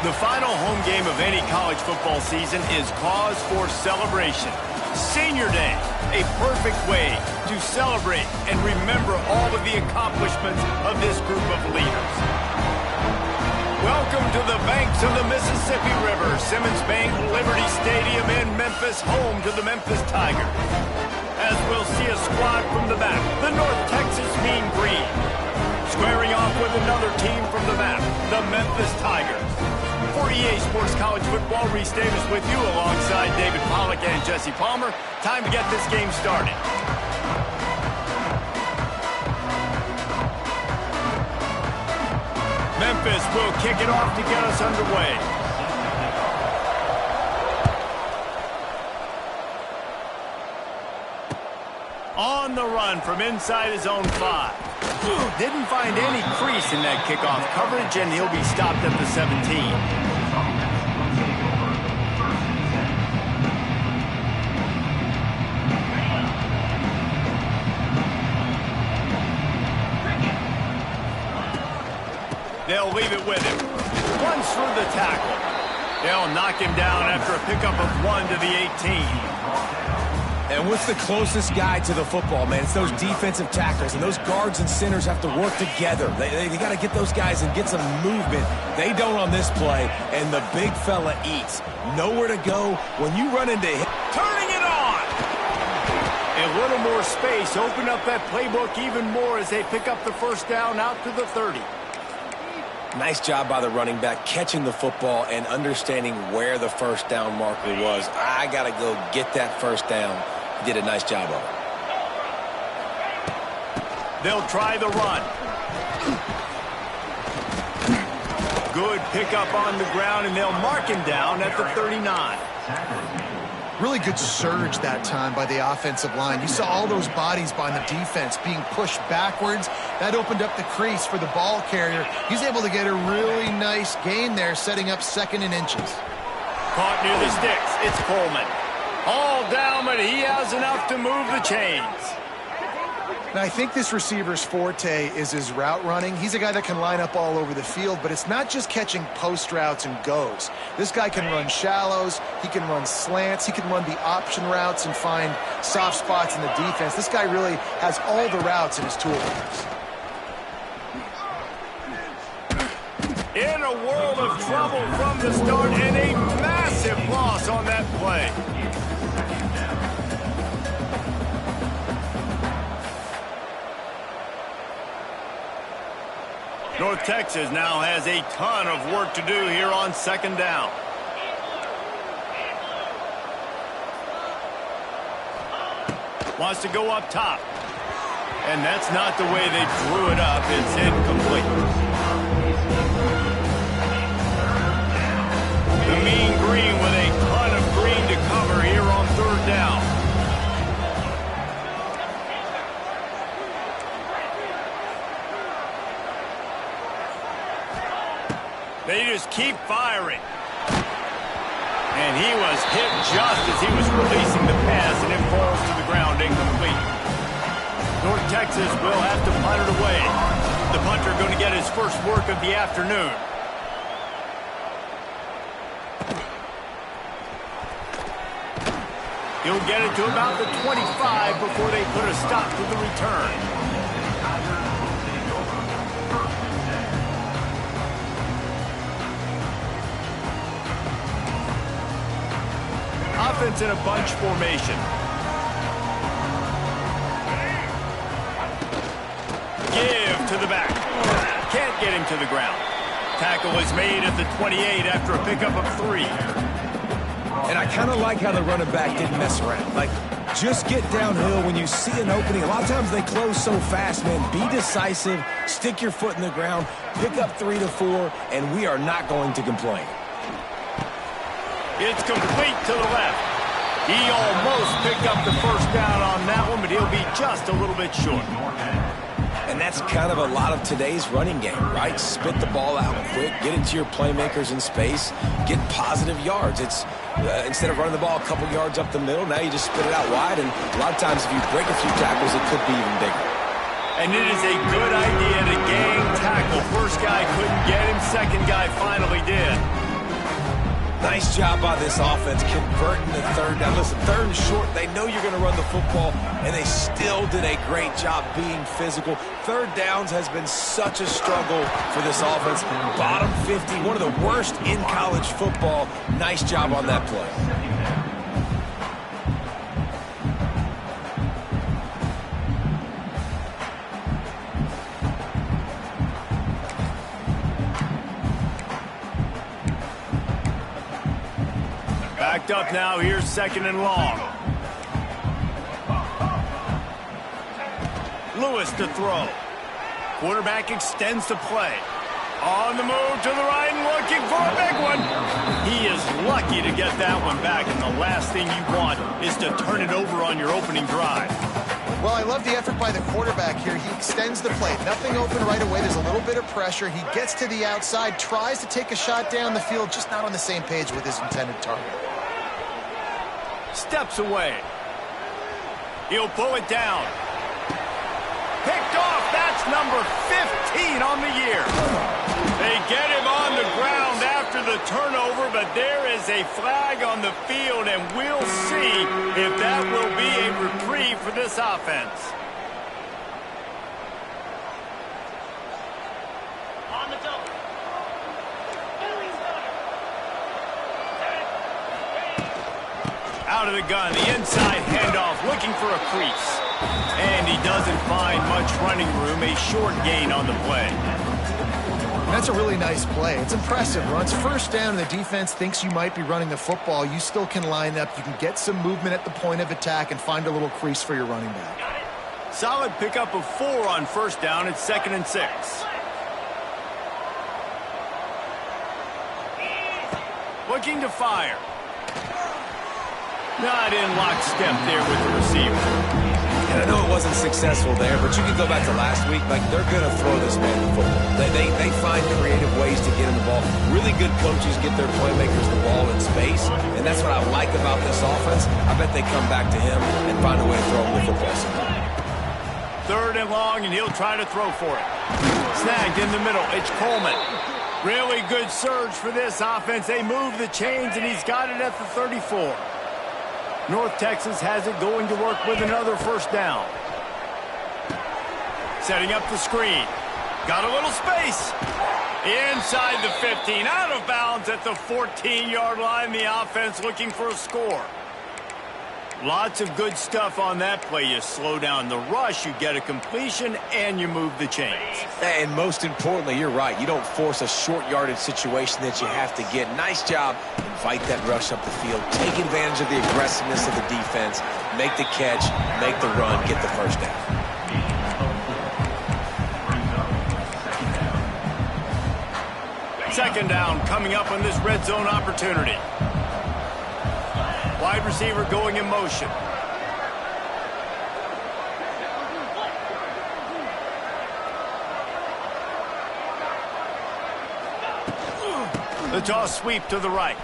The final home game of any college football season is cause for celebration. Senior Day, a perfect way to celebrate and remember all of the accomplishments of this group of leaders. Welcome to the banks of the Mississippi River, Simmons Bank Liberty Stadium in Memphis, home to the Memphis Tigers. As we'll see a squad from the back, the North Texas Mean Green. Squaring off with another team from the map, the Memphis Tigers. For EA Sports College Football, Reese Davis with you alongside David Pollack and Jesse Palmer. Time to get this game started. Memphis will kick it off to get us underway. On the run from inside his own 5. Didn't find any crease in that kickoff coverage, and he'll be stopped at the 17. They'll leave it with him. Runs through the tackle. They'll knock him down after a pickup of 1 to the 18. And what's the closest guy to the football, man? It's those defensive tackles, and those guards and centers have to work together. They got to get those guys and get some movement. They don't on this play, and the big fella eats. Nowhere to go when you run into him. Turning it on! A little more space. Open up that playbook even more as they pick up the first down out to the 30. Nice job by the running back catching the football and understanding where the first down marker was. I got to go get that first down. He did a nice job of it. They'll try the run. Good pickup on the ground, and they'll mark him down at the 39. Really good surge that time by the offensive line. You saw all those bodies by the defense being pushed backwards. That opened up the crease for the ball carrier. He's able to get a really nice gain there, setting up 2nd and inches. Caught near the sticks. It's Coleman. All down, but he has enough to move the chains. Now, I think this receiver's forte is his route running. He's a guy that can line up all over the field, but it's not just catching post routes and goes. This guy can run shallows, he can run slants, he can run the option routes and find soft spots in the defense. This guy really has all the routes in his toolbox. In a world of trouble from the start, and a massive loss on that play. North Texas now has a ton of work to do here on 2nd down. Wants to go up top. And that's not the way they drew it up. It's incomplete. The Mean Green with a ton of green to cover here on 3rd down. They just keep firing. And he was hit just as he was releasing the pass, and it falls to the ground incomplete. North Texas will have to punt it away. The punter going to get his first work of the afternoon. He'll get it to about the 25 before they put a stop to the return. Offense in a bunch formation. Give to the back. Can't get him to the ground. Tackle is made at the 28 after a pickup of 3. And I kind of like how the running back didn't mess around. Like, just get downhill when you see an opening. A lot of times they close so fast, man. Be decisive, stick your foot in the ground, pick up 3 to 4, and we are not going to complain. It's complete to the left. He almost picked up the first down on that one, but he'll be just a little bit short. And that's kind of a lot of today's running game, right? Spit the ball out quick, get it to your playmakers in space, get positive yards. It's instead of running the ball a couple yards up the middle, now you just spit it out wide, and a lot of times if you break a few tackles, it could be even bigger. And it is a good idea to gang tackle. First guy couldn't get him, second guy finally did. Nice job by this offense converting the third down. Listen, third and short, they know you're going to run the football, and they still did a great job being physical. Third downs has been such a struggle for this offense. Bottom 50, one of the worst in college football. Nice job on that play. Backed up now, here's second and long. Lewis to throw. Quarterback extends the play. On the move to the right and looking for a big one. He is lucky to get that one back, and the last thing you want is to turn it over on your opening drive. Well, I love the effort by the quarterback here. He extends the play. Nothing open right away. There's a little bit of pressure. He gets to the outside, tries to take a shot down the field, just not on the same page with his intended target. Steps away. He'll pull it down. Picked off. That's number 15 on the year. They get him on the ground after the turnover, but there is a flag on the field, and we'll see if that will be a reprieve for this offense. On the double. Out of the gun, the inside handoff, looking for a crease. And he doesn't find much running room, a short gain on the play. That's a really nice play. It's impressive. Runs first down, and the defense thinks you might be running the football. You still can line up. You can get some movement at the point of attack and find a little crease for your running back. Solid pickup of 4 on first down. It's 2nd and 6. Looking to fire. Not in lockstep there with the receiver. And I know it wasn't successful there, but you can go back to last week. Like, they're going to throw this man the football. They find creative ways to get him the ball. Really good coaches get their playmakers the ball in space, and that's what I like about this offense. I bet they come back to him and find a way to throw him the football sometime. 3rd and long, and he'll try to throw for it. Snagged in the middle. It's Coleman. Really good surge for this offense. They move the chains, and he's got it at the 34. North Texas has it going to work with another first down. Setting up the screen. Got a little space. Inside the 15. Out of bounds at the 14-yard line. The offense looking for a score. Lots of good stuff on that play. You slow down the rush, you get a completion, and you move the chains. And most importantly, you're right. You don't force a short yardage situation that you have to get. Nice job. Invite that rush up the field. Take advantage of the aggressiveness of the defense. Make the catch, make the run, get the first down. Second down coming up on this red zone opportunity. Wide receiver going in motion. The toss sweep to the right.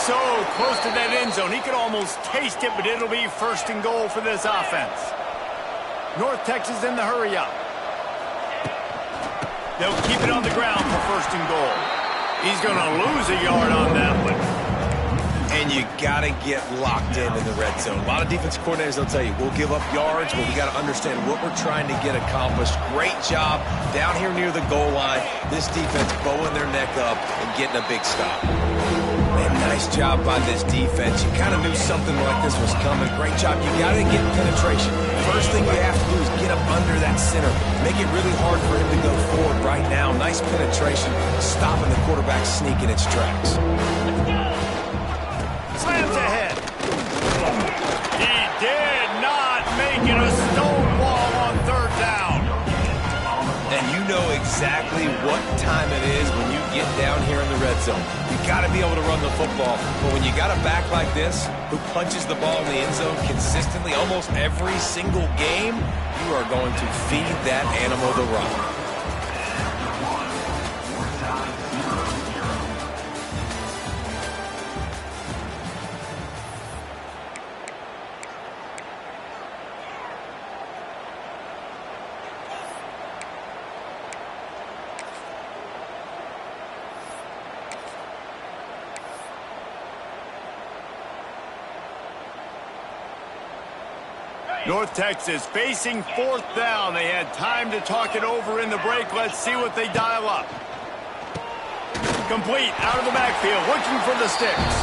So close to that end zone. He could almost taste it, but it'll be 1st and goal for this offense. North Texas in the hurry up. They'll keep it on the ground for 1st and goal. He's going to lose a yard on that one. And you got to get locked in the red zone. A lot of defense coordinators, they'll tell you, we'll give up yards, but we got to understand what we're trying to get accomplished. Great job down here near the goal line. This defense bowing their neck up and getting a big stop. And nice job by this defense. You kind of knew something like this was coming. Great job. You got to get penetration. First thing you have to do is get up under that center. Make it really hard for him to go forward right now. Nice penetration, stopping the quarterback sneak in its tracks. Slams ahead. He did not make it a stone wall on 3rd down. And you know exactly what time it is when you get down here in the red zone. You got to be able to run the football. But when you got a back like this who punches the ball in the end zone consistently almost every single game, you are going to feed that animal the rock. North Texas facing 4th down. They had time to talk it over in the break. Let's see what they dial up. Complete out of the backfield, looking for the sticks.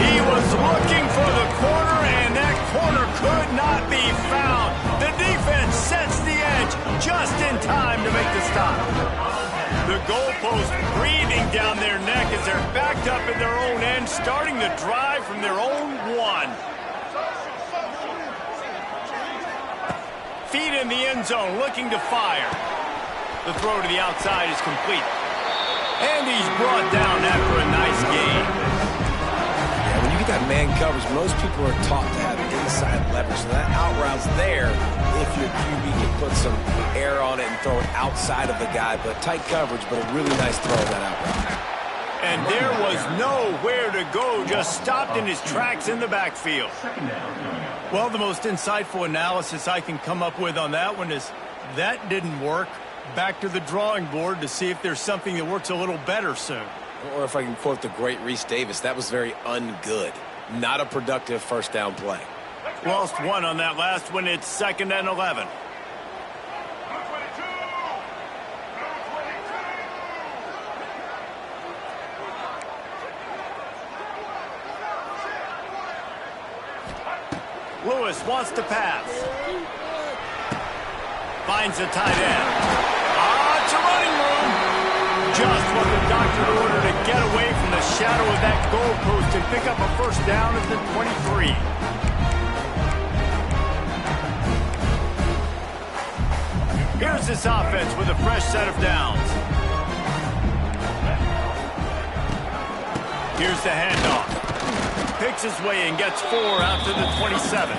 He was looking for the corner, and that corner could not be found. The defense sets the edge just in time to make the stop. The goalpost breathing down their neck as they're backed up in their own end, starting the drive from their own 1. Feet in the end zone, looking to fire. The throw to the outside is complete. And he's brought down after a nice gain. Yeah, when you get that man coverage, most people are taught to have inside leverage. So that out route's there if your QB can put some air on it and throw it outside of the guy. But tight coverage, but a really nice throw that out route. And there was nowhere to go, just stopped in his tracks in the backfield. Well, the most insightful analysis I can come up with on that one is that didn't work. Back to the drawing board to see if there's something that works a little better soon. Or if I can quote the great Reese Davis, that was very ungood. Not a productive first down play. Lost 1 on that last one. It's 2nd and 11. Lewis wants to pass. Finds a tight end. It's a running room. Just what the doctor ordered to get away from the shadow of that goalpost and pick up a first down at the 23. Here's this offense with a fresh set of downs. Here's the handoff. Picks his way and gets 4 after the 27.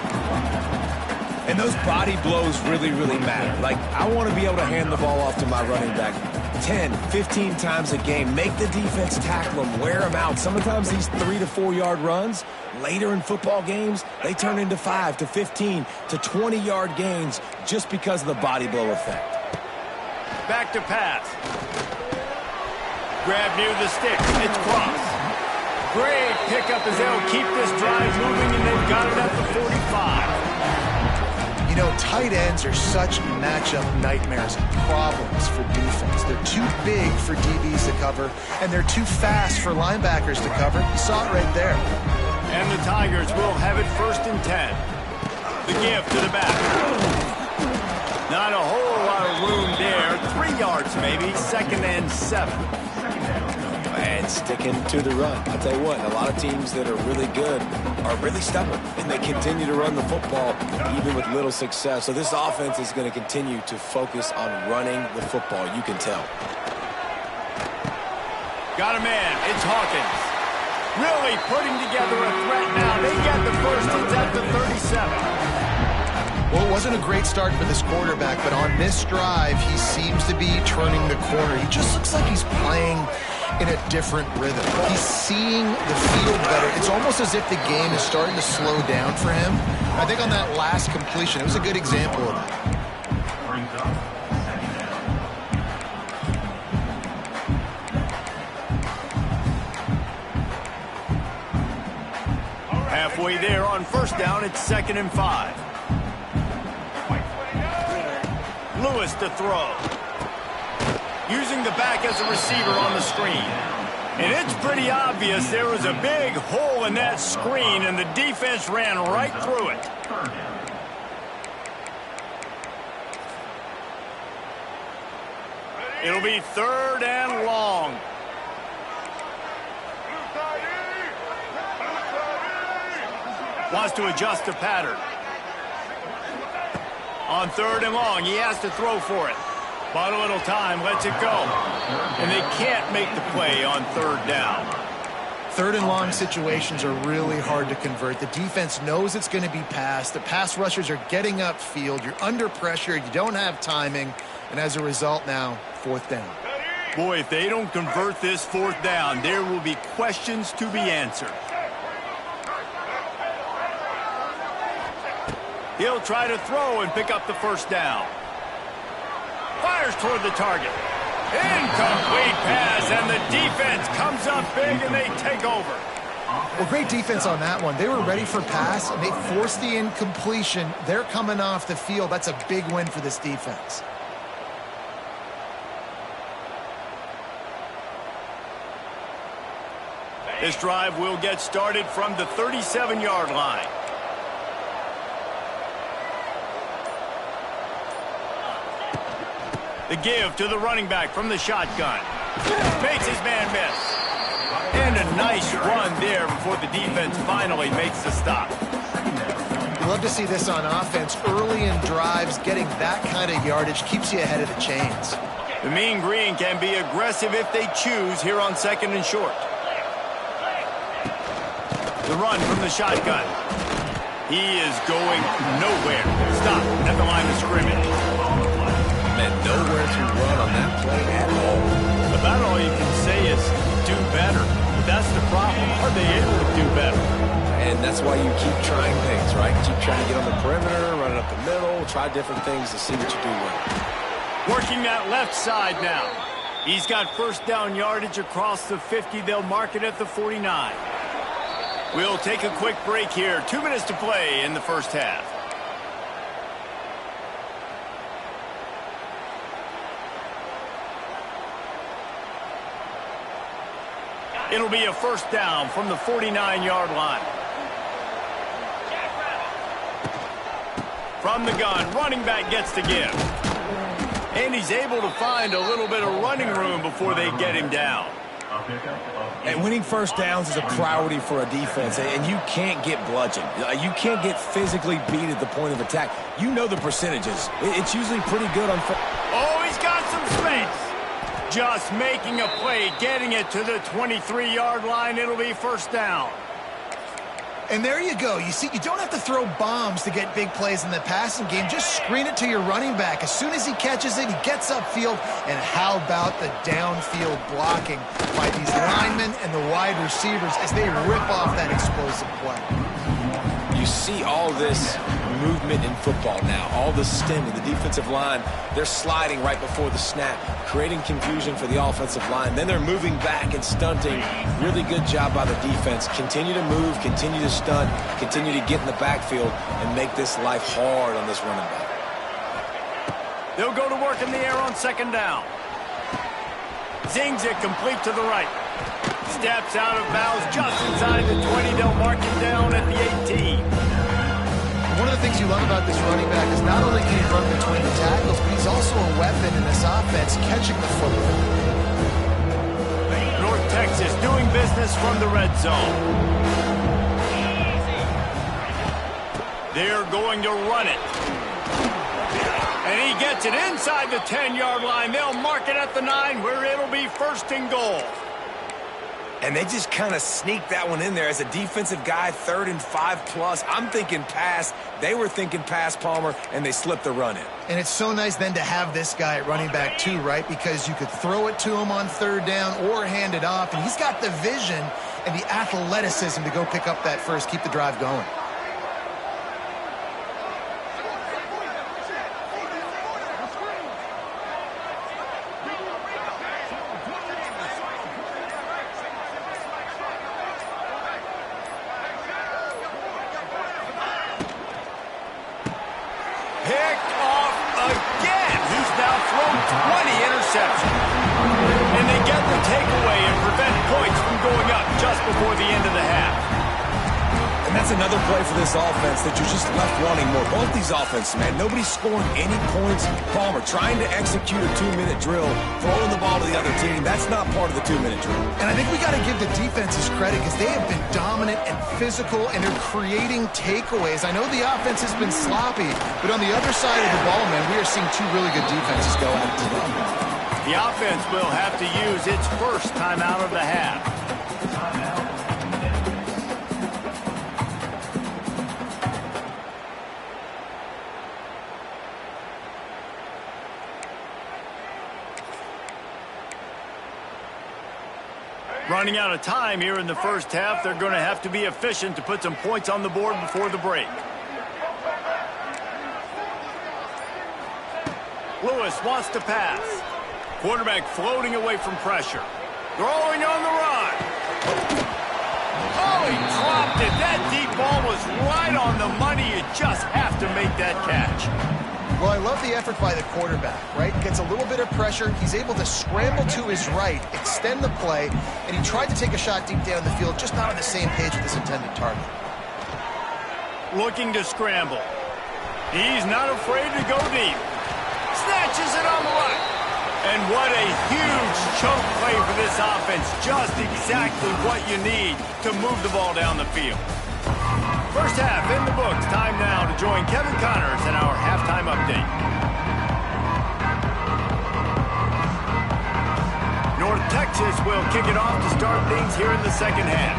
And those body blows really, really matter. Like, I want to be able to hand the ball off to my running back 10, 15 times a game. Make the defense tackle them, wear them out. Sometimes these 3 to 4 yard runs, later in football games, they turn into 5 to 15 to 20 yard gains just because of the body blow effect. Back to pass. Grab near the sticks. It's cross. Great pickup as they'll keep this drive moving, and they've got it at the 45. You know, tight ends are such matchup nightmares and problems for defense. They're too big for DBs to cover, and they're too fast for linebackers to cover. You saw it right there. And the Tigers will have it 1st and 10. The give to the back. Not a whole lot of room there. 3 yards maybe. 2nd and 7. And sticking to the run. I'll tell you what, a lot of teams that are really good are really stubborn, and they continue to run the football even with little success. So this offense is going to continue to focus on running the football. You can tell. Got a man. It's Hawkins. Really putting together a threat now. They get the first. It's at the 37. Well, it wasn't a great start for this quarterback, but on this drive, he seems to be turning the corner. He just looks like he's playing in a different rhythm. He's seeing the field better. It's almost as if the game is starting to slow down for him. I think on that last completion, it was a good example of that. Halfway there on first down, it's 2nd and 5. Lewis to throw. Using the back as a receiver on the screen. And it's pretty obvious there was a big hole in that screen, and the defense ran right through it. It'll be 3rd and long. Wants to adjust the pattern. On 3rd and long, he has to throw for it. But a little time, lets it go. And they can't make the play on 3rd down. 3rd and long situations are really hard to convert. The defense knows it's going to be passed. The pass rushers are getting upfield. You're under pressure. You don't have timing. And as a result now, 4th down. Boy, if they don't convert this 4th down, there will be questions to be answered. He'll try to throw and pick up the first down. Fires toward the target. Incomplete pass, and the defense comes up big, and they take over. Well, great defense on that one. They were ready for pass, and they forced the incompletion. They're coming off the field. That's a big win for this defense. This drive will get started from the 37-yard line. The give to the running back from the shotgun. Makes his man miss. And a nice run there before the defense finally makes the stop. You love to see this on offense. Early in drives, getting that kind of yardage keeps you ahead of the chains. The Mean Green can be aggressive if they choose here on 2nd and short. The run from the shotgun. He is going nowhere. Stop at the line of scrimmage. And nowhere to run on that play at all. About all you can say is do better. But that's the problem. Are they able to do better? And that's why you keep trying things, right? Keep trying to get on the perimeter, run it up the middle, try different things to see what you do well. Working that left side now. He's got first down yardage across the 50. They'll mark it at the 49. We'll take a quick break here. 2 minutes to play in the first half. It'll be a first down from the 49-yard line. From the gun, running back gets the give. And he's able to find a little bit of running room before they get him down. And winning first downs is a priority for a defense, and you can't get bludgeoned. You can't get physically beat at the point of attack. You know the percentages. It's usually pretty good on... Oh, he's got some space. Just making a play, getting it to the 23-yard line. It'll be first down. And there you go. You see, you don't have to throw bombs to get big plays in the passing game. Just screen it to your running back. As soon as he catches it, he gets upfield. And how about the downfield blocking by these linemen and the wide receivers as they rip off that explosive play? You see all this movement in football now, all the stem of the defensive line. They're sliding right before the snap, creating confusion for the offensive line. Then they're moving back and stunting. Really good job by the defense. Continue to move, continue to stunt, continue to get in the backfield and make this life hard on this running back. They'll go to work in the air on 2nd down. Zings it complete to the right. Steps out of bounds just inside the 20. They'll mark him down at the 18. One of the things you love about this running back is not only can he run between the tackles, but he's also a weapon in this offense, catching the football. North Texas doing business from the red zone. They're going to run it. And he gets it inside the 10-yard line. They'll mark it at the 9, where it'll be 1st and goal. And they just kind of sneak that one in there as a defensive guy, 3rd and 5+. I'm thinking pass. They were thinking pass, Palmer, and they slipped the run in. And it's so nice then to have this guy at running back too, right? Because you could throw it to him on 3rd down or hand it off. And he's got the vision and the athleticism to go pick up that first, keep the drive going. Picked off again. He's now thrown 20 interceptions. And they get the takeaway and prevent points from going up just before the end of the half. And that's another play for this offense that you're just left wanting more. Both these offenses, man, nobody's scoring any points. Palmer trying to execute a 2-minute drill, throwing the ball to the other team. That's not part of the 2-minute drill. And I think we got to give the defenses credit because they have been dominant and physical, and they're creating takeaways. I know the offense has been sloppy, but on the other side of the ball, man, we are seeing two really good defenses go at it today. The offense will have to use its first timeout of the half. Running out of time here in the first half. They're going to have to be efficient to put some points on the board before the break. Lewis wants to pass. Quarterback floating away from pressure. Throwing on the run. Oh, he dropped it. That deep ball was right on the money. You just have to make that catch. Well, I love the effort by the quarterback, right? Gets a little bit of pressure. He's able to scramble to his right, extend the play, and he tried to take a shot deep down the field, just not on the same page with his intended target. Looking to scramble. He's not afraid to go deep. Snatches it on the right. And what a huge choke play for this offense. Just exactly what you need to move the ball down the field. First half in the books. Time now to join Kevin Connors in our halftime update. North Texas will kick it off to start things here in the second half.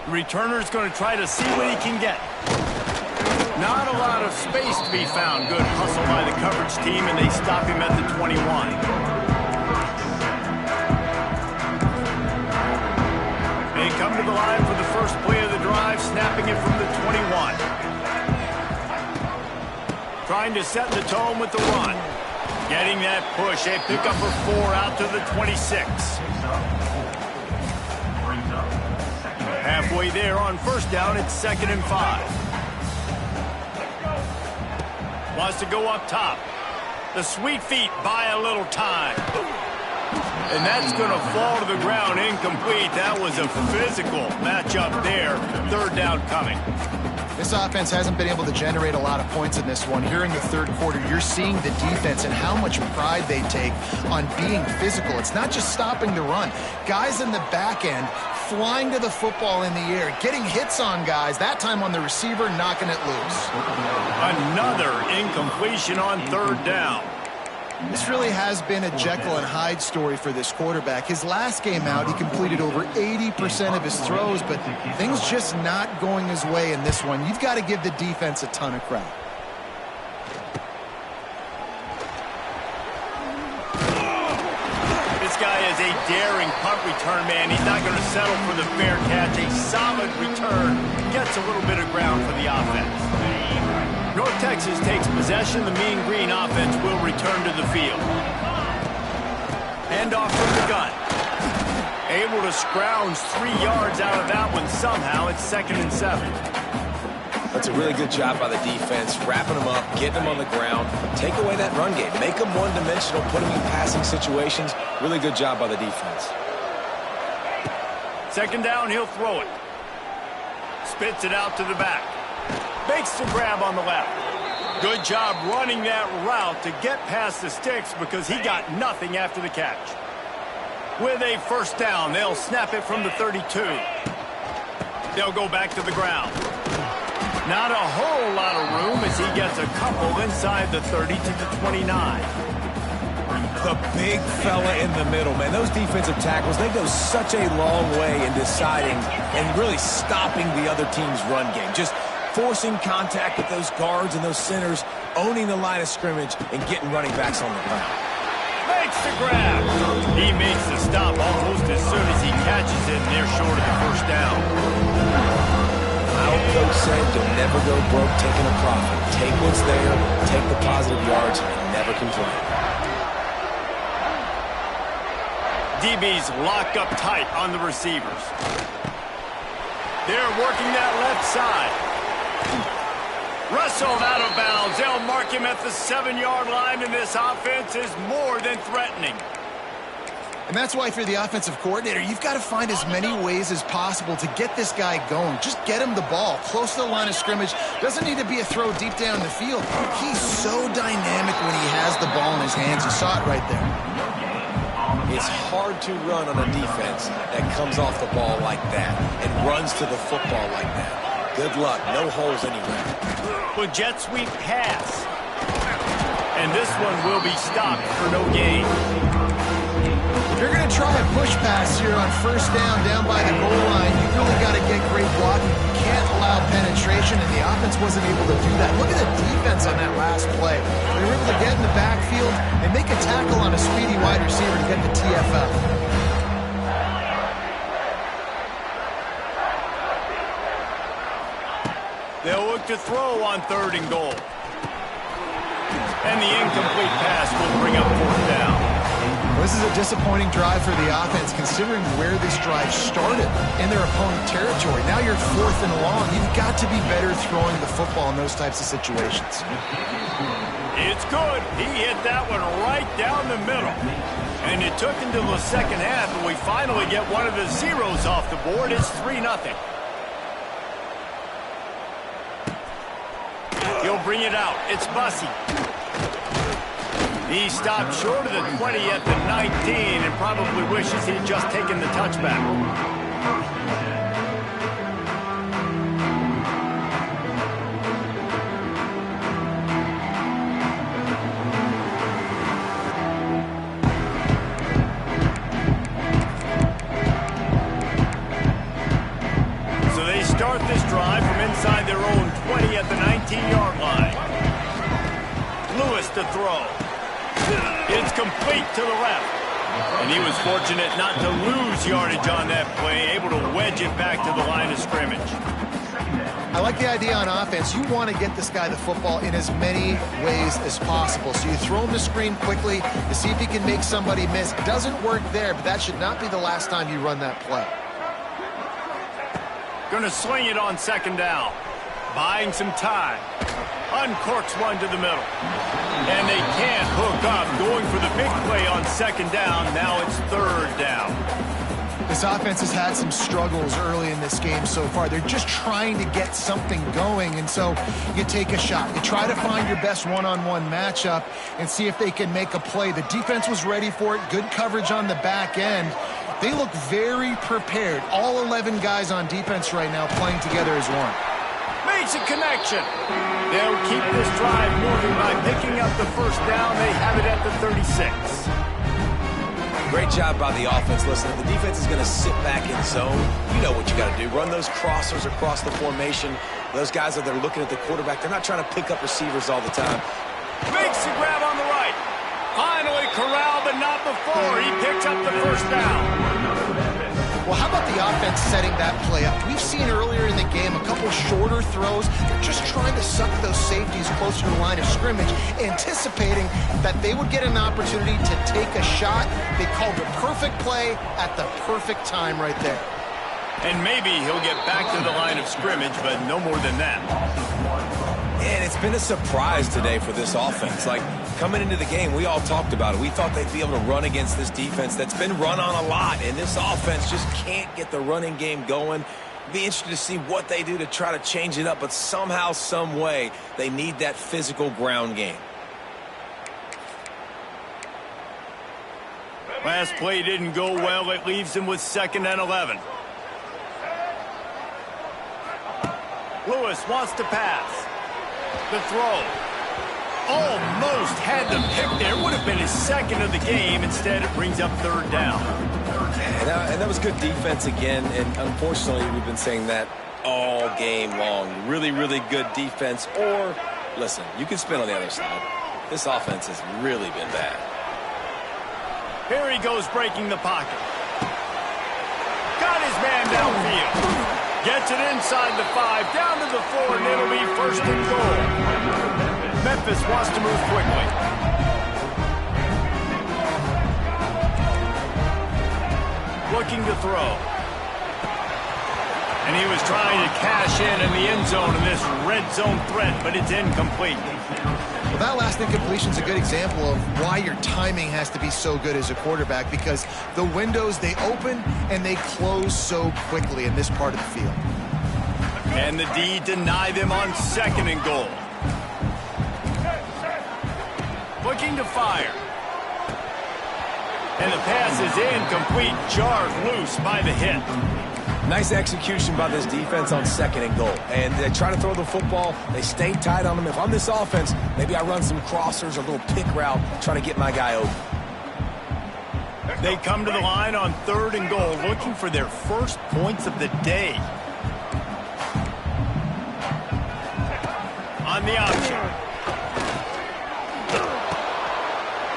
The returner's going to try to see what he can get. Not a lot of space to be found. Good hustle by the coverage team, and they stop him at the 21. They come to the line for the first play of the drive, snapping it from the 21. Trying to set the tone with the run. Getting that push. A pickup for 4 out to the 26. Halfway there on first down, it's 2nd and 5. Wants to go up top. The sweet feet buy a little time. And that's going to fall to the ground incomplete. That was a physical matchup there. 3rd down coming. This offense hasn't been able to generate a lot of points in this one. Here in the 3rd quarter, you're seeing the defense and how much pride they take on being physical. It's not just stopping the run. Guys in the back end flying to the football in the air, getting hits on guys, that time on the receiver, knocking it loose. Another incompletion on 3rd down. This really has been a Jekyll and Hyde story for this quarterback. His last game out, he completed over 80% of his throws, but things just not going his way in this one. You've got to give the defense a ton of credit. This guy is a daring punt return man. He's not going to settle for the fair catch. A solid return. Gets a little bit of ground for the offense. North Texas takes possession. The Mean Green offense will return to the field. Hand off from the gun. Able to scrounge 3 yards out of that one somehow. It's 2nd and 7. That's a really good job by the defense, wrapping them up, getting them on the ground, take away that run game, make them one-dimensional, put them in passing situations. Really good job by the defense. 2nd down, he'll throw it. Spits it out to the back. Makes the grab on the left. Good job running that route to get past the sticks because he got nothing after the catch. With a 1st down, they'll snap it from the 32. They'll go back to the ground. Not a whole lot of room as he gets a couple inside the 30 to the 29. The big fella in the middle, man. Those defensive tackles, they go such a long way in deciding and really stopping the other team's run game. Just forcing contact with those guards and those centers, owning the line of scrimmage, and getting running backs on the ground. Makes the grab. He makes the stop almost as soon as he catches it, and they're short of the 1st down. My old coach said, you'll never go broke taking a profit. Take what's there, take the positive yards, and never complain. DBs lock up tight on the receivers. They're working that left side. Wrestled out of bounds. They'll mark him at the 7-yard line, and this offense is more than threatening. And that's why, if you're the offensive coordinator, you've got to find as many ways as possible to get this guy going. Just get him the ball close to the line of scrimmage. Doesn't need to be a throw deep down the field. He's so dynamic when he has the ball in his hands. You saw it right there. It's hard to run on a defense that comes off the ball like that and runs to the football like that. Good luck. No holes anywhere. With jet sweep pass. And this one will be stopped for no gain. If you're going to try a push pass here on 1st down by the goal line, you've really got to get great blocking. You can't allow penetration, and the offense wasn't able to do that. Look at the defense on that last play. They were able to get in the backfield and make a tackle on a speedy wide receiver to get the TFL. They'll look to throw on 3rd and goal. And the incomplete pass will bring up fourth down. Well, this is a disappointing drive for the offense, considering where this drive started in their opponent territory. Now you're 4th and long. You've got to be better throwing the football in those types of situations. It's good. He hit that one right down the middle. And it took until the second half, and we finally get one of the zeros off the board. It's 3-0. He'll bring it out. It's Bussey. He stopped short of the 20 at the 19 and probably wishes he'd just taken the touchback. So they start this drive from inside their own 20 at the 19-yard line. Lewis to throw. It's complete to the left. And he was fortunate not to lose yardage on that play, able to wedge it back to the line of scrimmage. I like the idea on offense. You want to get this guy the football in as many ways as possible. So you throw him the screen quickly to see if he can make somebody miss. Doesn't work there, but that should not be the last time you run that play. Going to swing it on second down. Buying some time. Uncorks one to the middle. And they can't hook up. Going for the big play on second down. Now it's third down. This offense has had some struggles early in this game so far. They're just trying to get something going, and so you take a shot. You try to find your best one-on-one matchup and see if they can make a play. The defense was ready for it. Good coverage on the back end. They look very prepared. All 11 guys on defense right now playing together as one. Makes a connection. They'll keep this drive moving by picking up the first down. They have it at the 36. Great job by the offense. Listen, if the defense is going to sit back in zone, you know what you got to do. Run those crossers across the formation. Those guys that are looking at the quarterback, they're not trying to pick up receivers all the time. Makes the grab on the right. Finally corralled, but not before. He picks up the first down. Well, how about the offense setting that play up? We've seen earlier in the game a couple shorter throws. They're just trying to suck those safeties closer to the line of scrimmage, anticipating that they would get an opportunity to take a shot. They called the perfect play at the perfect time right there. And maybe he'll get back to the line of scrimmage, but no more than that. And it's been a surprise today for this offense. Like, coming into the game, we all talked about it. We thought they'd be able to run against this defense that's been run on a lot, and this offense just can't get the running game going. Be interested to see what they do to try to change it up, but somehow, some way, they need that physical ground game. Last play didn't go well. It leaves him with 2nd and 11. Lewis wants to pass. The throw. Almost had the pick there. Would have been his 2nd of the game. Instead, it brings up 3rd down. And that was good defense again. And unfortunately, we've been saying that all game long. Really, really good defense. Or, listen, you can spin on the other side. This offense has really been bad. Here he goes breaking the pocket. Got his man downfield. Gets it inside the 5, down to the 4, and it'll be 1st and goal. Memphis wants to move quickly. Looking to throw. And he was trying to cash in the end zone in this red zone threat, but it's incomplete. Well, that last incompletion is a good example of why your timing has to be so good as a quarterback, because the windows, they open and they close so quickly in this part of the field. And the D deny them on 2nd and goal. Looking to fire. And the pass is incomplete, jarred loose by the hit. Nice execution by this defense on 2nd and goal. And they try to throw the football. They stay tight on them. If I'm this offense, maybe I run some crossers, a little pick route, try to get my guy open. They come to the line on 3rd and goal, looking for their first points of the day. On the option.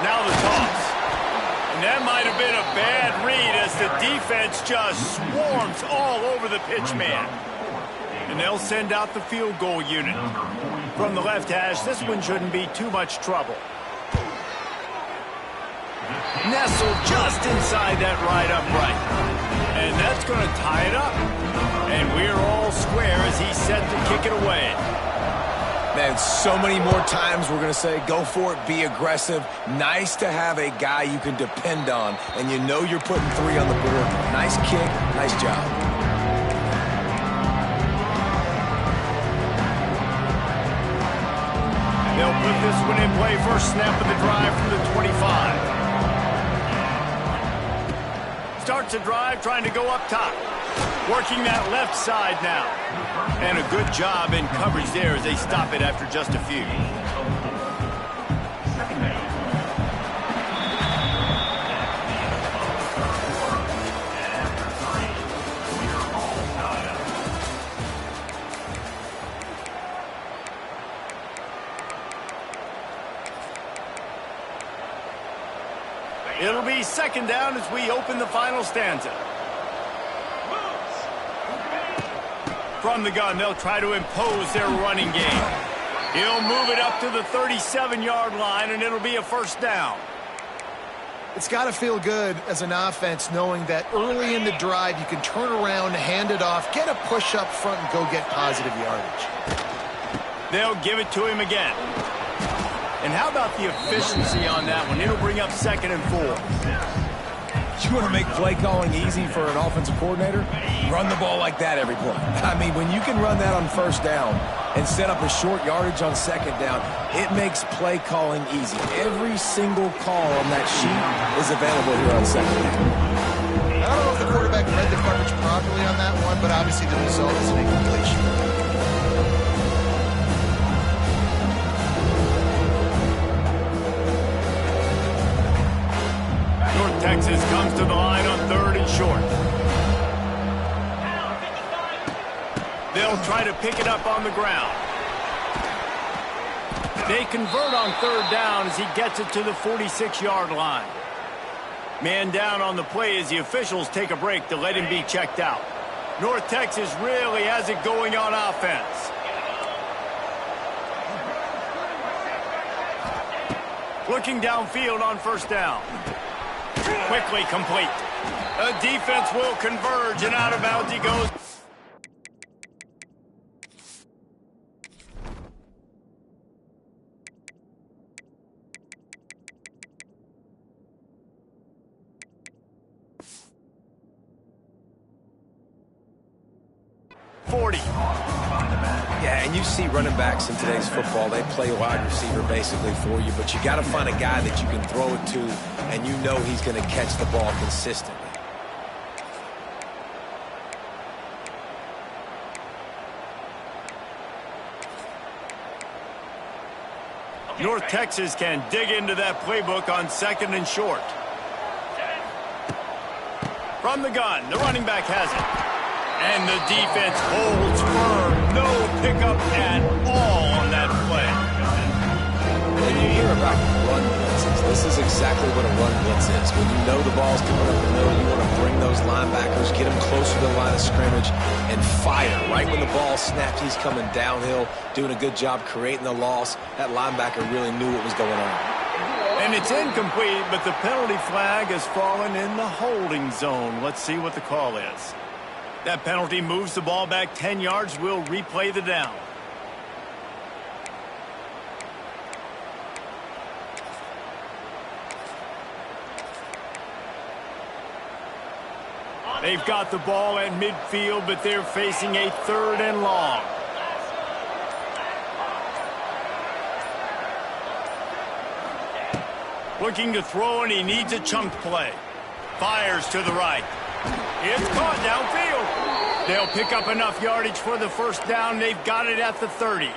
Now the toss. And that might have been a bad read as the defense just swarms all over the pitch man. And they'll send out the field goal unit. From the left hash, this one shouldn't be too much trouble. Nestled just inside that right upright. And that's going to tie it up. And we're all square as he's set to kick it away. Man, so many more times we're going to say, go for it, be aggressive. Nice to have a guy you can depend on, and you know you're putting 3 on the board. Nice kick, nice job. They'll put this one in play first snap of the drive from the 25. Starts a drive trying to go up top. Working that left side now. And a good job in coverage there as they stop it after just a few. It'll be second down as we open the final stanza. From the gun, they'll try to impose their running game. He'll move it up to the 37-yard line, and it'll be a first down. It's got to feel good as an offense knowing that early in the drive you can turn around, hand it off, get a push up front, and go get positive yardage. They'll give it to him again. And how about the efficiency on that one? It'll bring up 2nd and 4. You want to make play calling easy for an offensive coordinator? Run the ball like that every play. I mean, when you can run that on first down and set up a short yardage on second down, it makes play calling easy. Every single call on that sheet is available here on second down. I don't know if the quarterback read the coverage properly on that one, but obviously the result is an incompletion. Texas comes to the line on 3rd and short. They'll try to pick it up on the ground. They convert on 3rd down as he gets it to the 46-yard line. Man down on the play as the officials take a break to let him be checked out. North Texas really has it going on offense. Looking downfield on first down. Quickly complete. The defense will converge, and out of bounds he goes. Yeah, and you see running backs in today's football, they play wide receiver basically for you, but you got to find a guy that you can throw it to, and you know he's going to catch the ball consistently. North Texas can dig into that playbook on 2nd and short. From the gun, the running back has it. And the defense holds firm. No pickup at all on that play. When you hear about run blitzes, this is exactly what a run blitz is. When you know the ball's coming up the middle, you want to bring those linebackers, get them closer to the line of scrimmage, and fire. Right when the ball snaps, he's coming downhill, doing a good job creating the loss. That linebacker really knew what was going on. And it's incomplete, but the penalty flag has fallen in the holding zone. Let's see what the call is. That penalty moves the ball back 10 yards. We'll replay the down. They've got the ball at midfield, but they're facing a 3rd and long. Looking to throw, and he needs a chunk play. Fires to the right. It's caught downfield. They'll pick up enough yardage for the first down. They've got it at the 30. You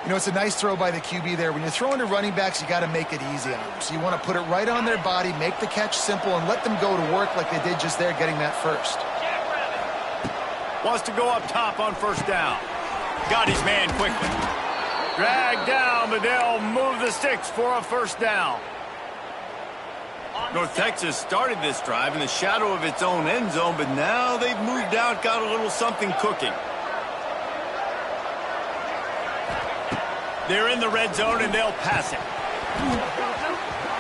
know, it's a nice throw by the QB there. When you're throwing to running backs, you got to make it easy on them. So you want to put it right on their body, make the catch simple, and let them go to work like they did just there, getting that first. Wants to go up top on first down. Got his man quickly. Dragged down, but they'll move the sticks for a first down. North Texas started this drive in the shadow of its own end zone, but now they've moved out, got a little something cooking. They're in the red zone, and they'll pass it.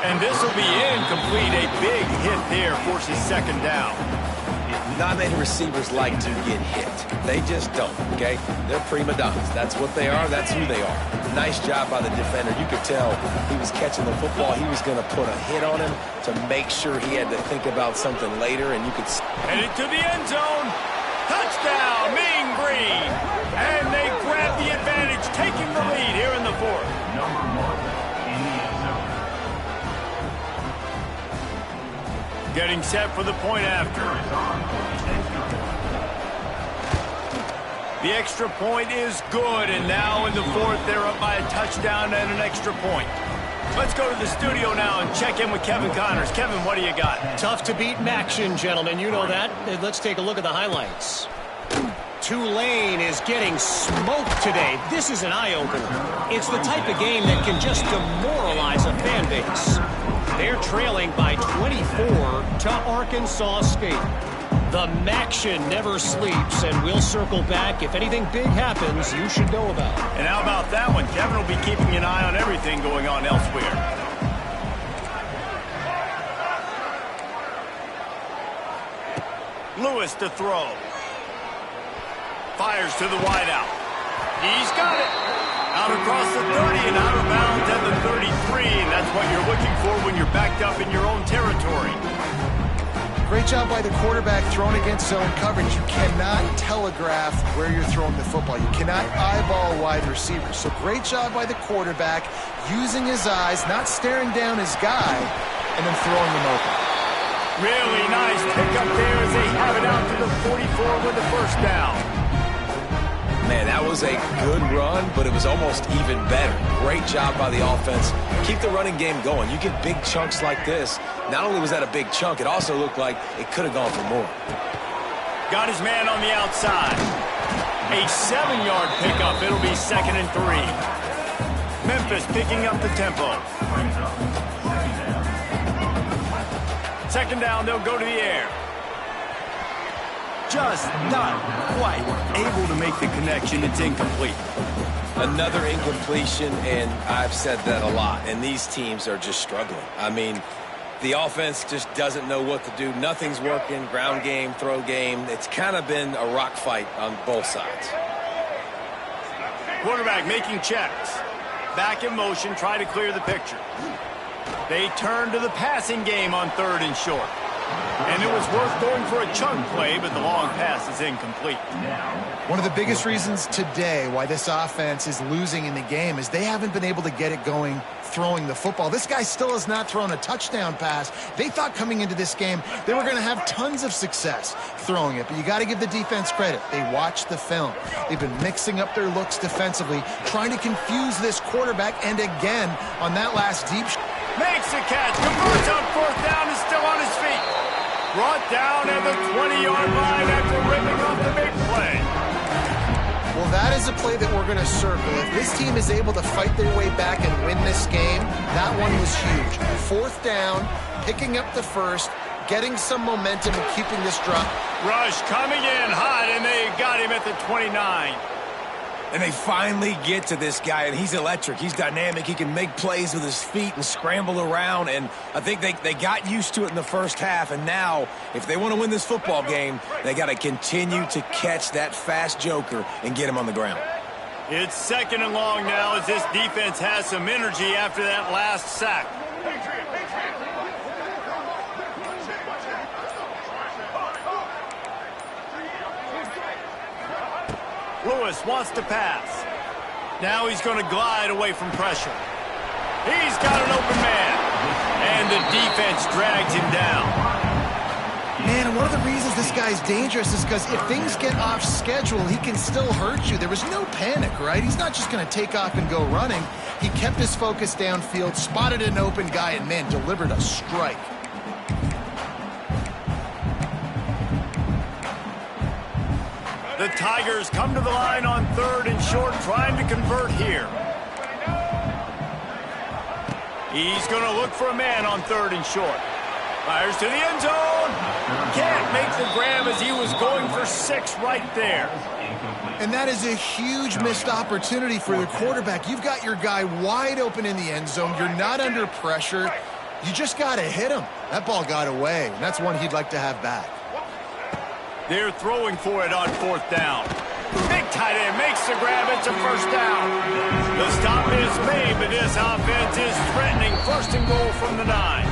And this will be incomplete. A big hit there forces second down. Not many receivers like to get hit. They just don't, okay? They're prima donnas. That's what they are. That's who they are. Nice job by the defender. You could tell he was catching the football. He was going to put a hit on him to make sure he had to think about something later, and you could... Headed to the end zone. Touchdown, Mean Green. And they grab the advantage, taking the lead here in the fourth. Number 1 in the end zone. Getting set for the point after. The extra point is good, and now in the fourth, they're up by a touchdown and an extra point. Let's go to the studio now and check in with Kevin Connors. Kevin, what do you got? Tough to beat Maction, gentlemen. You know that. Let's take a look at the highlights. Tulane is getting smoked today. This is an eye-opener. It's the type of game that can just demoralize a fan base. They're trailing by 24 to Arkansas State. The Maction never sleeps, and we'll circle back. If anything big happens, you should know about it. And how about that one? Kevin will be keeping an eye on everything going on elsewhere. Lewis to throw. Fires to the wideout. He's got it. Out across the 30 and out of bounds at the 33. And that's what you're looking for when you're backed up in your own territory. Great job by the quarterback throwing against zone coverage. You cannot telegraph where you're throwing the football. You cannot eyeball wide receivers. So great job by the quarterback using his eyes, not staring down his guy, and then throwing him open. Really nice pickup there as they have it out to the 44 with the first down. Man, that was a good run, but it was almost even better. Great job by the offense. Keep the running game going. You get big chunks like this. Not only was that a big chunk, it also looked like it could have gone for more. Got his man on the outside. A 7-yard pickup. It'll be 2nd and 3. Memphis picking up the tempo. Second down, they'll go to the air. Just not quite able to make the connection. It's incomplete. Another incompletion, and I've said that a lot, and these teams are just struggling. I mean, the offense just doesn't know what to do. Nothing's working. Ground game, throw game. It's kind of been a rock fight on both sides. Quarterback making checks. Back in motion, try to clear the picture. They turn to the passing game on 3rd and short. And it was worth going for a chunk play, but the long pass is incomplete. One of the biggest reasons today why this offense is losing in the game is they haven't been able to get it going throwing the football. This guy still has not thrown a touchdown pass. They thought coming into this game they were going to have tons of success throwing it, but you got to give the defense credit. They watched the film. They've been mixing up their looks defensively, trying to confuse this quarterback, and again on that last deep shot. Makes the catch, converts on 4th down, is still on his feet. Brought down at the 20-yard line after ripping off the big play. Well, that is a play that we're going to circle. If this team is able to fight their way back and win this game, that one was huge. 4th down, picking up the first, getting some momentum and keeping this drop. Rush coming in hot, and they got him at the 29. And they finally get to this guy, and he's electric. He's dynamic. He can make plays with his feet and scramble around, and I think they got used to it in the first half, and now if they want to win this football game, they got to continue to catch that fast joker and get him on the ground. It's 2nd and long now as this defense has some energy after that last sack. Lewis wants to pass. Now he's going to glide away from pressure. He's got an open man. And the defense drags him down. Man, and one of the reasons this guy's dangerous is because if things get off schedule, he can still hurt you. There was no panic, right? He's not just going to take off and go running. He kept his focus downfield, spotted an open guy, and, man, delivered a strike. The Tigers come to the line on 3rd and short, trying to convert here. He's going to look for a man on 3rd and short. Fires to the end zone. Can't make the grab as he was going for 6 right there. And that is a huge missed opportunity for the quarterback. You've got your guy wide open in the end zone. You're not under pressure. You just got to hit him. That ball got away, and that's one he'd like to have back. They're throwing for it on 4th down. Big tight end makes the grab. It's a first down. The stop is made, but this offense is threatening 1st and goal from the 9.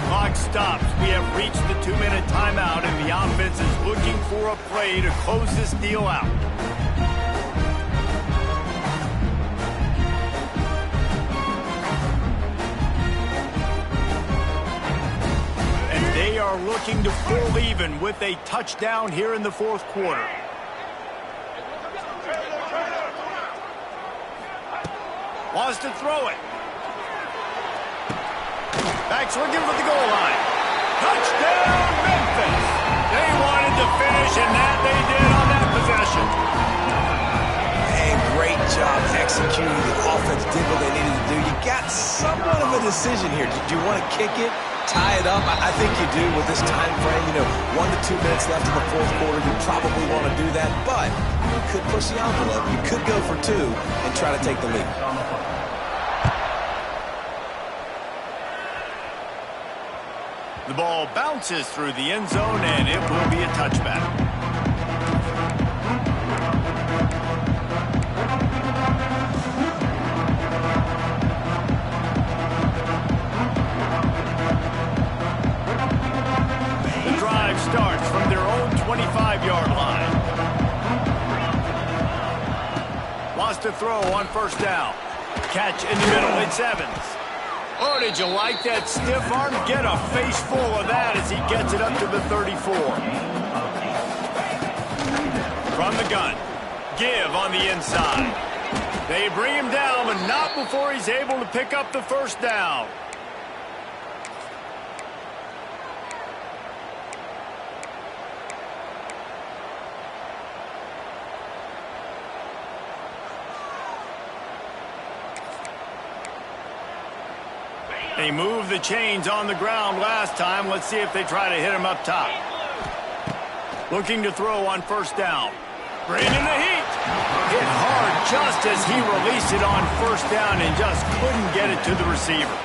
Clock stops. We have reached the 2-minute timeout, and the offense is looking for a play to close this deal out. And they are looking to pull even with a touchdown here in the 4th quarter. Wants to throw it. Backs looking for the goal line. Touchdown, Memphis! They wanted to finish, and that they did on that possession. And great job executing. The offense did what they needed to do. You got somewhat of a decision here. Do you want to kick it, tie it up? I think you do with this time frame. 1 to 2 minutes left in the 4th quarter. You probably want to do that, but you could push the envelope. You could go for 2 and try to take the lead. The ball bounces through the end zone, and it will be a touchback. The drive starts from their own 25-yard line. Wants to throw on 1st down. Catch in the middle. It's Evans. Oh, did you like that stiff arm? Get a face full of that as he gets it up to the 34. From the gun. Give on the inside. They bring him down, but not before he's able to pick up the 1st down. They moved the chains on the ground last time. Let's see if they try to hit him up top. Looking to throw on 1st down. Bringing the heat. Hit hard just as he released it on 1st down and just couldn't get it to the receiver.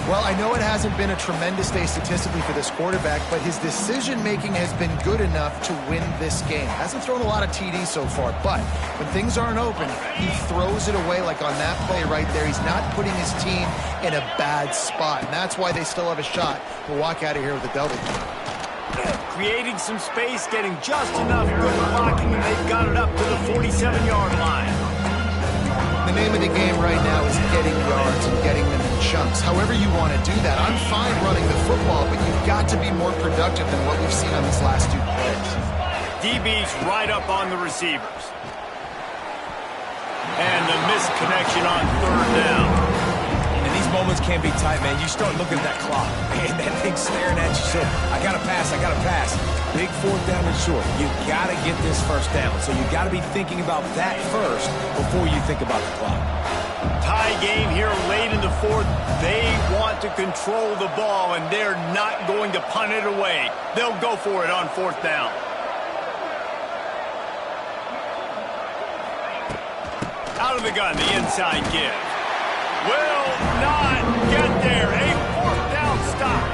Well, I know it hasn't been a tremendous day statistically for this quarterback, but his decision-making has been good enough to win this game. Hasn't thrown a lot of TDs so far, but when things aren't open, he throws it away like on that play right there. He's not putting his team in a bad spot, and that's why they still have a shot to walk out of here with a W. Creating some space, getting just enough good blocking, and they've got it up to the 47-yard line. The name of the game right now is getting yards and getting them in chunks. However you want to do that. I'm fine running the football, but you've got to be more productive than what we've seen on these last 2 plays. DB's right up on the receivers. And the missed connection on 3rd down. And these moments can be tight, man. You start looking at that clock, and that thing's staring at you. So I got to pass. Big 4th down and short. You got to get this 1st down. So you got to be thinking about that first before you think about the clock. Tie game here late in the 4th. They want to control the ball, and they're not going to punt it away. They'll go for it on 4th down. Out of the gun, the inside give. Will not get there. A 4th down stop.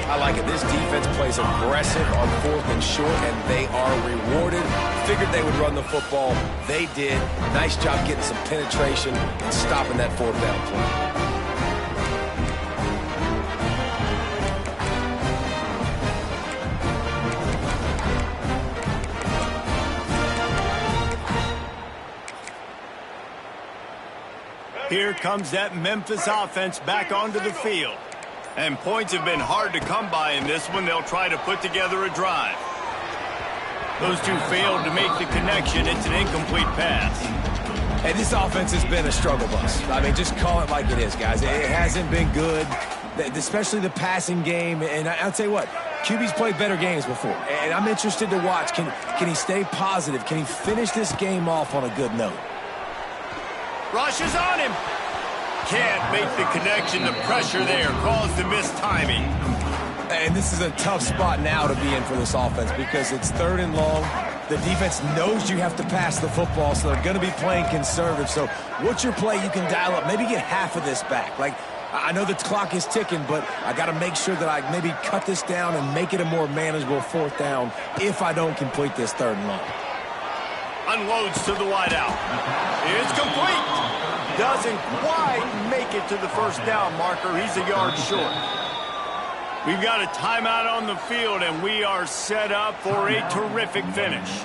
I like it. This defense plays aggressive on 4th and short, and they are rewarded. Figured they would run the football. They did. Nice job getting some penetration and stopping that 4th down play. Here comes that Memphis offense back onto the field. And points have been hard to come by in this one. They'll try to put together a drive. Those two failed to make the connection. It's an incomplete pass. Hey, this offense has been a struggle bus. I mean, just call it like it is, guys. It hasn't been good, especially the passing game. And I'll tell you what, QB's played better games before. And I'm interested to watch. Can he stay positive? Can he finish this game off on a good note? Rushes on him. Can't make the connection. The pressure there caused the missed timing. And this is a tough spot now to be in for this offense because it's 3rd and long. The defense knows you have to pass the football, so they're going to be playing conservative. So what's your play you can dial up? Maybe get half of this back. Like, I know the clock is ticking, but I got to make sure that I maybe cut this down and make it a more manageable 4th down if I don't complete this 3rd and long. Unloads to the wideout. It's complete. Doesn't quite make it to the 1st down marker. He's a yard short. We've got a timeout on the field, and we are set up for a terrific finish.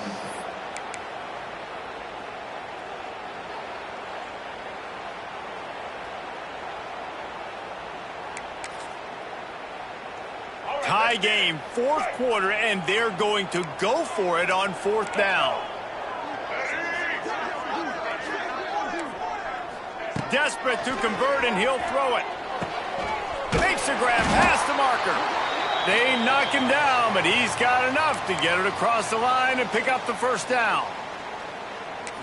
Tie game, 4th quarter, and they're going to go for it on 4th down. Desperate to convert, and he'll throw it. Makes a grab past the marker. They knock him down, but he's got enough to get it across the line and pick up the 1st down.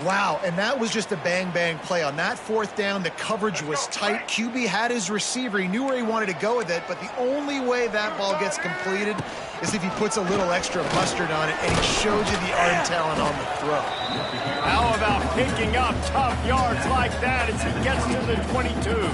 Wow, and that was just a bang-bang play. On that 4th down, the coverage was tight. QB had his receiver. He knew where he wanted to go with it, but the only way that ball gets completed is if he puts a little extra mustard on it, and he showed you the arm talent on the throw. How about picking up tough yards like that as he gets to the 22?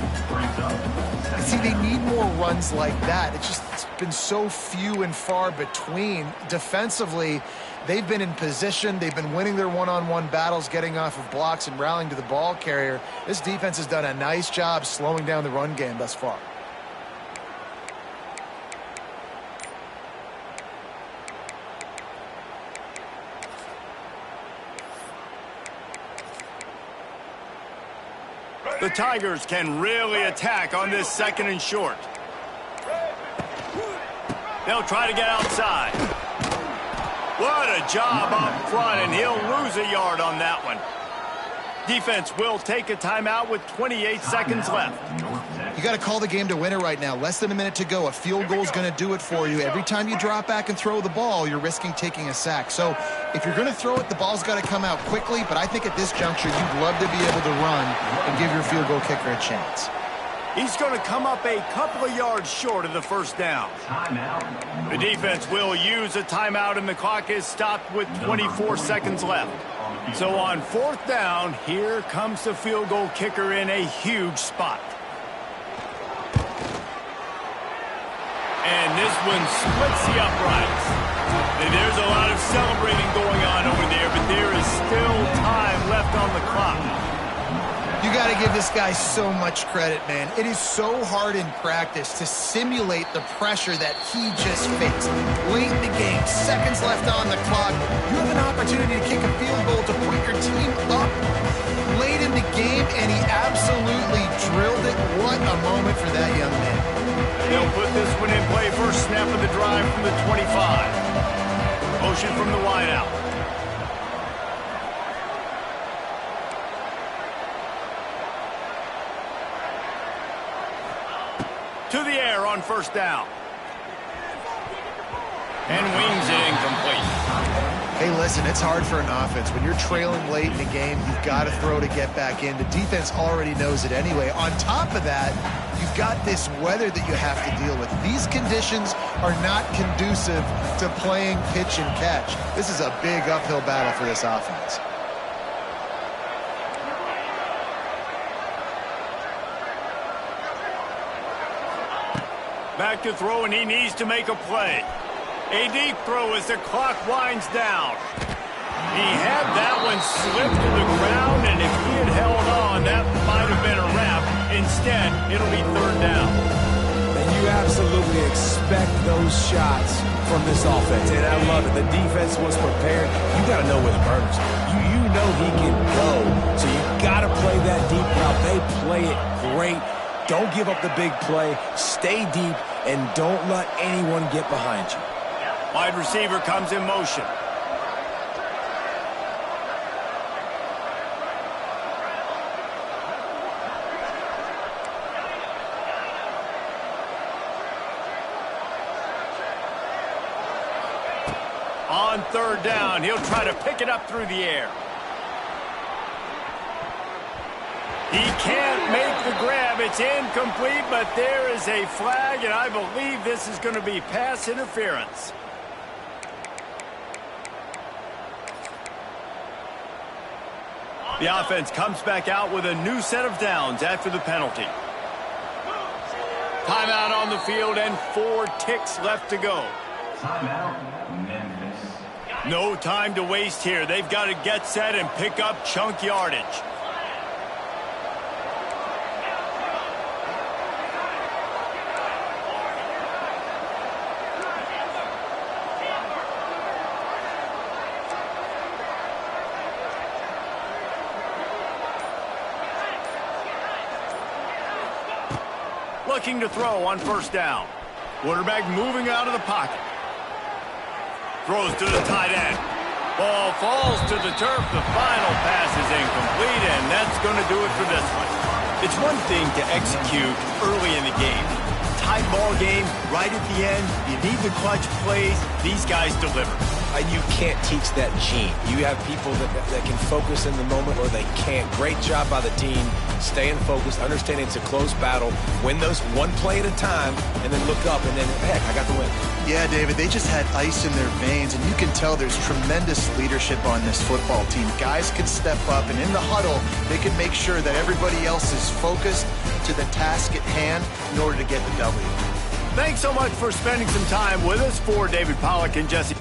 See, they need more runs like that. It's been so few and far between. Defensively, they've been in position. They've been winning their one-on-one battles, getting off of blocks and rallying to the ball carrier. This defense has done a nice job slowing down the run game thus far. The Tigers can really attack on this 2nd and short. They'll try to get outside. What a job up front, and he'll lose a yard on that one. Defense will take a timeout with 28 seconds left. You got to call the game to win it right now. Less than a minute to go. A field goal is going to do it for you. Every time you drop back and throw the ball, you're risking taking a sack. So if you're going to throw it, the ball's got to come out quickly. But I think at this juncture, you'd love to be able to run and give your field goal kicker a chance. He's going to come up a couple of yards short of the 1st down. The defense will use a timeout, and the clock is stopped with 24 seconds left. So on 4th down, here comes the field goal kicker in a huge spot. And this one splits the uprights. And there's a lot of celebrating going on over there, but there is still time left on the clock. You got to give this guy so much credit, man. It is so hard in practice to simulate the pressure that he just faced. Late in the game, seconds left on the clock. You have an opportunity to kick a field goal to put your team up late in the game, and he absolutely drilled it. What a moment for that young man. They'll put this one in play. First snap of the drive from the 25. Motion from the wideout. To the air on 1st down. And wings it incomplete. Hey, listen, it's hard for an offense. When you're trailing late in the game, you've got to throw to get back in. The defense already knows it anyway. On top of that, you've got this weather that you have to deal with. These conditions are not conducive to playing pitch and catch. This is a big uphill battle for this offense. Back to throw, and he needs to make a play. A deep throw as the clock winds down. He had that one slip to the ground, and if he had held on, that might have been a wrap. Instead, it'll be 3rd down. And you absolutely expect those shots from this offense, and I love it. The defense was prepared. You got to know where the burner's. You know he can go, so you got to play that deep route. They play it great. Don't give up the big play. Stay deep, and don't let anyone get behind you. Wide receiver comes in motion. On 3rd down, he'll try to pick it up through the air. He can't make the grab. It's incomplete, but there is a flag, and I believe this is going to be pass interference. The offense comes back out with a new set of downs after the penalty. Timeout on the field and 4 ticks left to go. Timeout, Memphis. No time to waste here. They've got to get set and pick up chunk yardage. Looking to throw on first down. Quarterback moving out of the pocket. Throws to the tight end. Ball falls to the turf. The final pass is incomplete, and that's going to do it for this one. It's one thing to execute early in the game. Tight ball game, right at the end. You need the clutch plays. These guys deliver. And you can't teach that gene. You have people that can focus in the moment or they can't. Great job by the team, staying focused, understanding it's a close battle, win those one play at a time, and then look up, and then, heck, I got the win. Yeah, David, they just had ice in their veins, and you can tell there's tremendous leadership on this football team. Guys can step up, and in the huddle, they can make sure that everybody else is focused to the task at hand in order to get the W. Thanks so much for spending some time with us. For David Pollack and Jesse